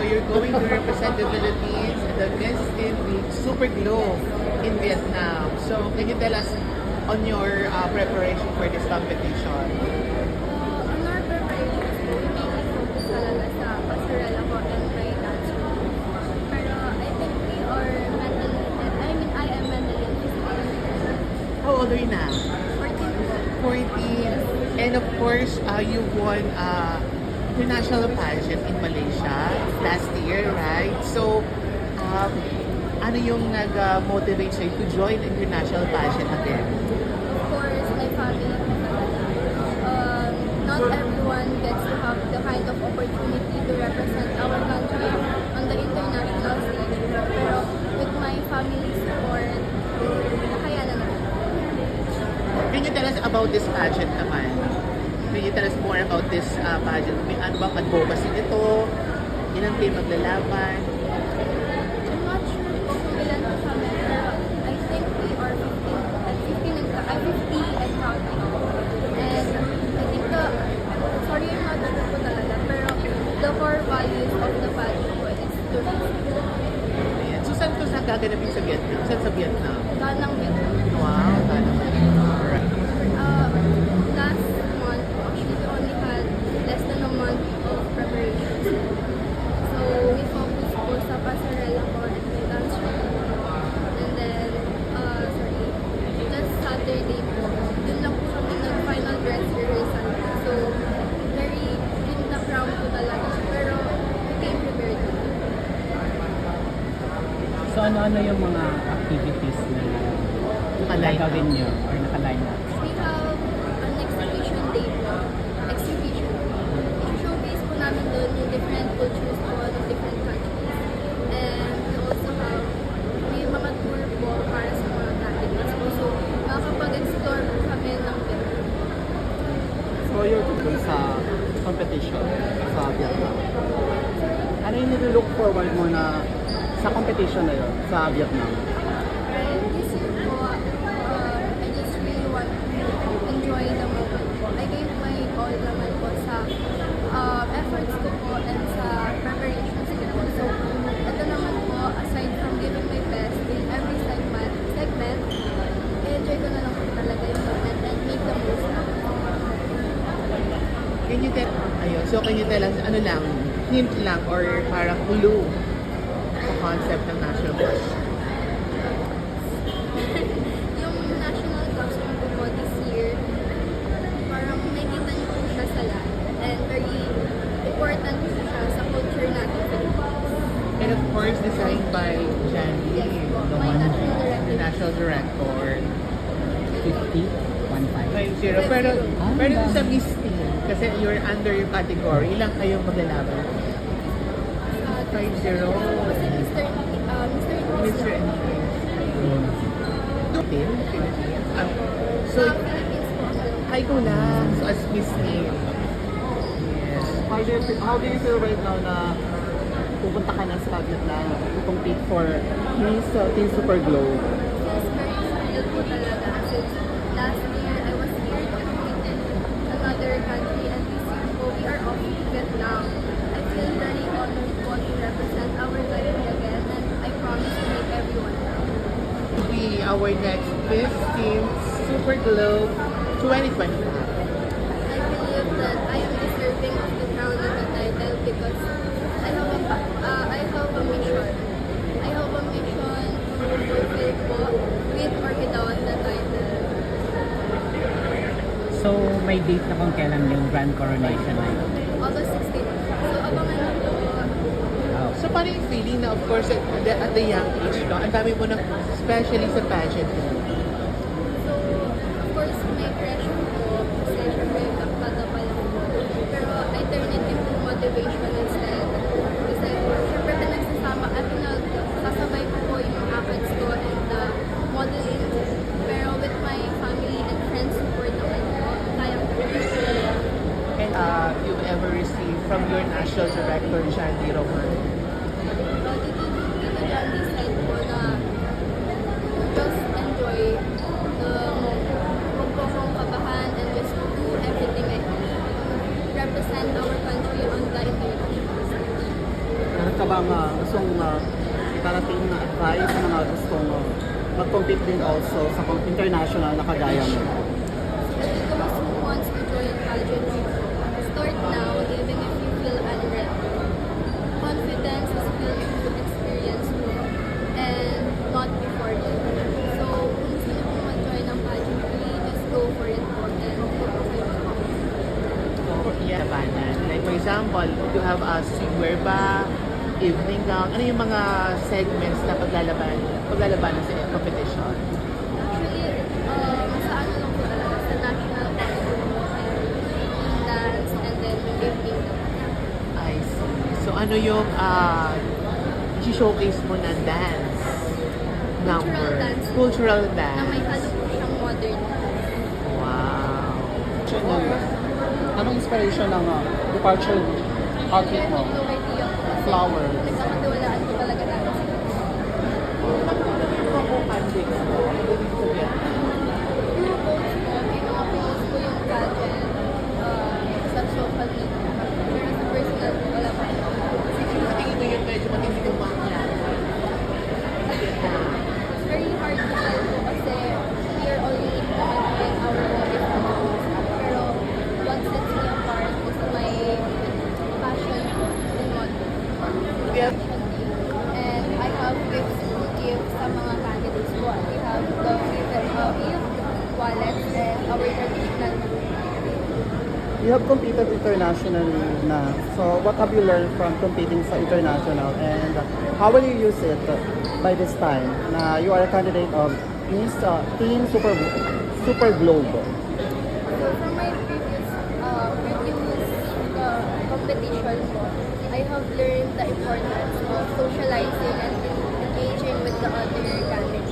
you're going to represent the Philippines at the Miss Teen Week Super Glow in Vietnam. So can you tell us on your preparation for this competition? On our preparations po, we mainly focus talaga sa pasarela ko and my dance routine. Pero I think we are mentally, I am mentally and physically prepared. How old are you now? 14 po. 14. And of course, you won international pageant in Malaysia last year, right? So, ano yung nag-motivate sa'yo to join international pageant again? Of course, my family po talaga. Not everyone gets to have the kind of opportunity to represent our country on the international stage. Pero with my family support, nakayanan naman. Can you tell us about this pageant naman? Can you tell us more about this pageant? May ano bang advocacy nito? Ilang team maglalaban? I'm not sure po kung ilan po kami, pero I think we are 50 and counting. And I think sorry I'm not sure po talaga, pero the core values of the pageant po is to Ayan. So, saan gaganapin sa Vietnam? Saan sa Vietnam? Ganang Vietnam. Wow, ganun. Alright. Last month, actually we only had less than a month of preparations. So we focused po sa pasarela ko and my dance routine. And then, just Saturday po, dun lang po kami nag-final dress rehearsal. So, very in the crown po talaga. Pero, we came prepared. So ano-ano yung mga activities na gagawin nyo or nakaline up? We have an exhibition day po. Exhibition. I-showcase po namin doon yung different cultures po ng different countries. And we also have may mga tour po para sa mga candidates po. So, makakapag-explore po kami ng Vietnam. So you're dun sa competition sa Vietnam. Ano yung nililook forward mo na sa competition na yun sa Vietnam? And this year po, I just really want to enjoy the moment po. I gave my all naman po sa efforts ko po and sa preparations ko po. So, ito naman po, aside from giving my best in every segment, enjoy ko na lang po talaga yung moment and make the most of it. Can you tell, ayun, so can you tell us, ano lang, hint lang or parang clue sa concept ng national costume? Yung national costume ko po this year, parang nakikita niyo po siya sa lahat. And very important po siya sa culture natin Philippines. And of course, designed by Jan Lee, My national the director. national director. 50? 1-5? 5-0. Pero, Ah, pero dami. sa Miss Teen, kasi you're under your category, ilang kayong maglalaban? 5-0. Kasi Mr. Mr. and Two team, Philippines. So, Philippines po ako. hi ko lang. So, as Miss Teen. Yes. How do you feel right now na pupunta ka na sa Vietnam to compete for Miss Teen Super Glow? Feels very surreal po talaga. Since last year, I was here to compete in another country. And this year po, we are off to Vietnam. I feel very honored po to represent our country again. And I promise to make everyone proud. Be our next Miss Teen Super Glow 2025. I believe that I am deserving of the crown and the title because I have a mission. I have a mission to fulfill po with or without the title. So may date na kung kailan yung grand coronation na yun? August 16. So abangan na po. Wow. So, paano yung feeling na, of course, at the young age, no? Ang dami mo na, especially sa pageant. So, of course, may pressure po kasi syempre bata pa lang po. Pero I turn it into motivation instead. Kasi syempre pinagsasama at pinagkasabay po yung actions ko and the modeling. Pero with my family and friends support naman po, kaya ko. And you ever received from your national director, Shandy Roman? Dito dyan decide po na just enjoy the moment. Huwag po akong kabahan and just do everything I can. Represent our country on the international stage. meron ka bang gustong parating na advice sa mga gustong mag-compete din also sa international na kagaya mo? Those who wants to join pageantry, start now even if you feel unready. Confidence is built through experience mo and not before it. So, kung gusto niyo pong mag-join ng pageantry, just go for it po and Yeah, labanan. Like for example, you have a swimwear ba, evening gown, ano yung mga segments na paglalabanan sa competition? actually, sa ano lang po talaga, sa national costume and dance and then yung evening naman. I see. So ano yung i-showcase mo na dance number? dance. Cultural Na may dance. halo po siyang modern dance. Wow. Anong inspiration ng departure outfit mo? No idea po kasi Flowers. nagkakatiwalaan ko talaga natin sila. Yung post ko, may mga post ko yung gadget sa social media. Pero sa personal ko, wala pa. Tingin mo yun medyo matindi ng mga It's very hard to tell po kasi we are all unique naman doing our own different things. Pero what sets me apart is my passion in modeling. Yeah. And I have gifts to give sa mga candidates ko. We have the wallets and our traditional You have competed internationally na. So what have you learned from competing sa international and how will you use it by this time na you are a candidate of Miss Team Super Globe? So from my previous competition po, I have learned the importance of socializing and engaging with the other candidates.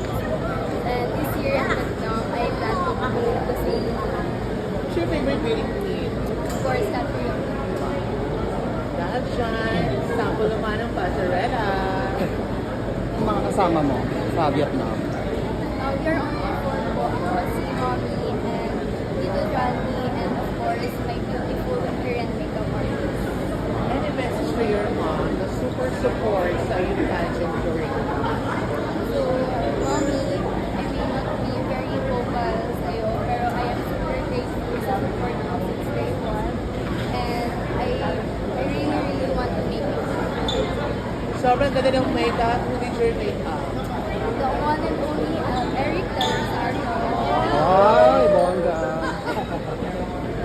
And this year and now, I plan to do the same. What's your favorite wedding queen? Of course, that will Dahil dyan, sample naman ng pasarela. Yung mga kasama mo sa Vietnam. we are only four po. Ako si Mommy and Tito Johnny and of course my beautiful hair and makeup artist. Any message to your mom na super support sa yung pageant during So, Mommy, I may not be very vocal sa'yo, pero I am super grateful sa support mo since day one. And I really want to make you proud. Sobrang ganda ng makeup. Who did your makeup? The one and only Eric De Rosario. Ay, bongga.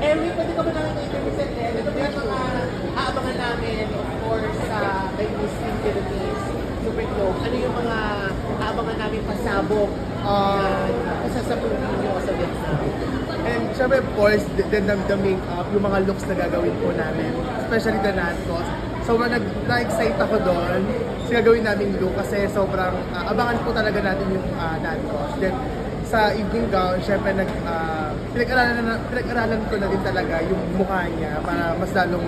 Every, pwede ka ba namin interview sa Ed? Ano ba yung mga aabangan namin, of course, sa like Miss Teen Philippines, Super Globe? Ano yung mga aabangan namin pasabog na pasasabugin nyo sa Vietnam? And syempre, of course, the makeup, yung mga looks na gagawin po namin, especially the natkos. Sobrang na-excite ako doon sa gagawin namin look kasi sobrang abangan po talaga natin yung natkos. Then, sa evening gown, syempre, pinag-aralan ko na din talaga yung mukha niya para mas lalong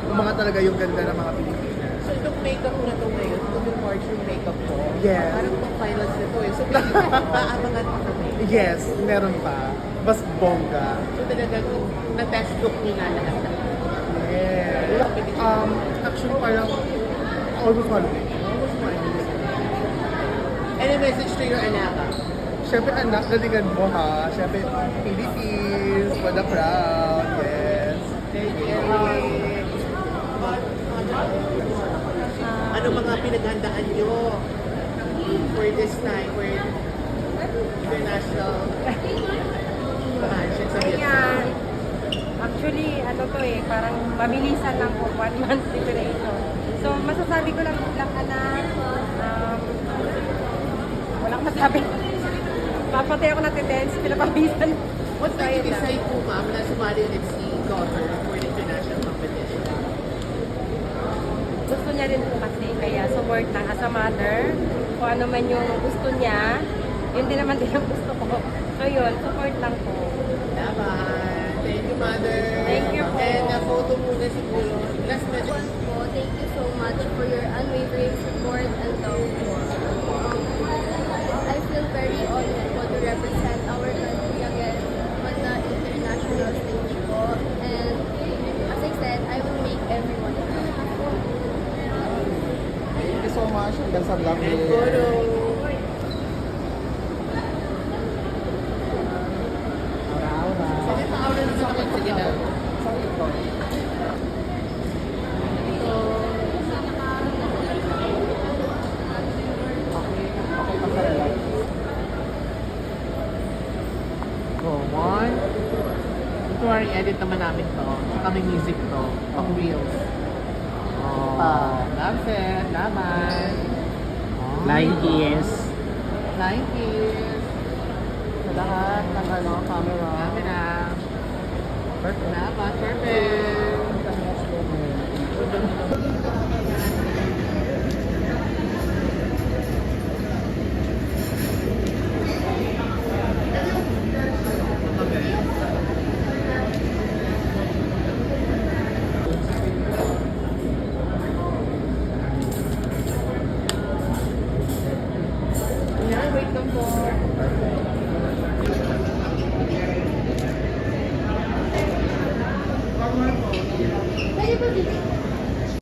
umanga talaga yung ganda ng mga Pilipinas. So itong makeup na to ngayon, itong departure makeup ko, Yes. parang itong finals na to eh. So aabangan pa kami. Yes, meron pa. Mas bongga. So talagang na-test look nyo na lahat. Yeah. Actually, parang almost 1 week. Any message to your anak? Siyempre anak, galingan mo ha. Siyempre, Philippines, for the proud, yes. Thank you, Eric. Ano mga pinaghandaan nyo for this time, for international pageant sa Vietnam? Ayan. Actually, ano to eh, parang mabilisan lang po, 1 month preparation. So, masasabi ko lang anak, walang masabi. Papatay ako natin-dance, pinapabisan. What made you decide po, ma'am, na sumali ulit si daughter for the international competition? Gusto niya rin po kasi, kaya support lang as a mother. Kung ano man yung gusto niya, yun din naman din ang gusto ko. So yun, support lang po. Laban. Thank you, mother. Thank you po. And photo muna siguro. Last message. Po, thank you so much for your unwavering support and love. I feel very honored po to represent our country again on the international stage po. And as I said, I will make everyone happy. so much. Hanggang sa vlog And din. photo. Aura. Sige, pa-aura na sa akin. Sige na. Sorry po. Okay pa sa relax. Go, one. Ito edit naman namin to. Saka may music to. Pang reels. Oh, that's it. Laban. Oh. Flying kiss. Flying kiss. Sa lahat ng camera. Camera. Perfect. Laban. Perfect. Yeah, wait lang po. Pwede ba dito?